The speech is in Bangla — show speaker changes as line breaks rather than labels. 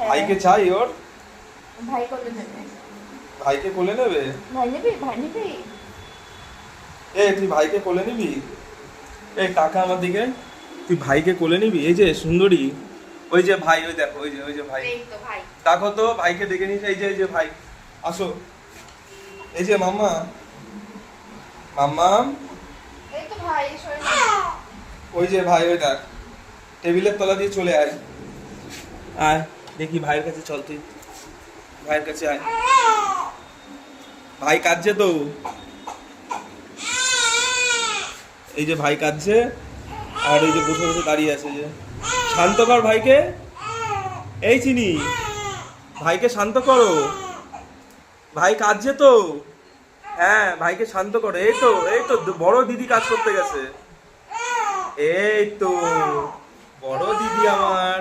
ভাইকে চাই ওর?
ভাই কোলে নেবে।
ভাইকে কোলে নেবে?
ভাই নেবে, ভাই নেবে।
তুই ভাইকে কোলে নিবি? টাকা আমার দিকে। তুই ভাইকে কোলে নিবি? এই যে সুন্দরী, ওই যে ভাই, ওই দেখো, ওই যে ভাই।
এই তো ভাই।
দেখো তো ভাইকে ডেকে নিস। এই যে ভাই, আসো। এই যে মাম্মা, মাম্মা।
এই তো ভাই, সরে না।
ওই যে ভাই, ওই দেখ, টেবিলের তলা দিয়ে চলে আয়। আয় দেখি ভাইয়ের কাছে, চল তুই ভাইয়ের কাছে আয়। ভাই কাঁদছে তো। এই যে ভাই কাঁদছে, আর এই যে বসে বসে দাঁড়িয়ে আছে। যে শান্ত কর ভাইকে। এই চিনি, ভাইকে শান্ত করো। ভাই কাঁদছে তো। হ্যাঁ, ভাইকে শান্ত করো। এই তো বড় দিদি কাজ করতে গেছে। এই তো বড় দিদি আমার।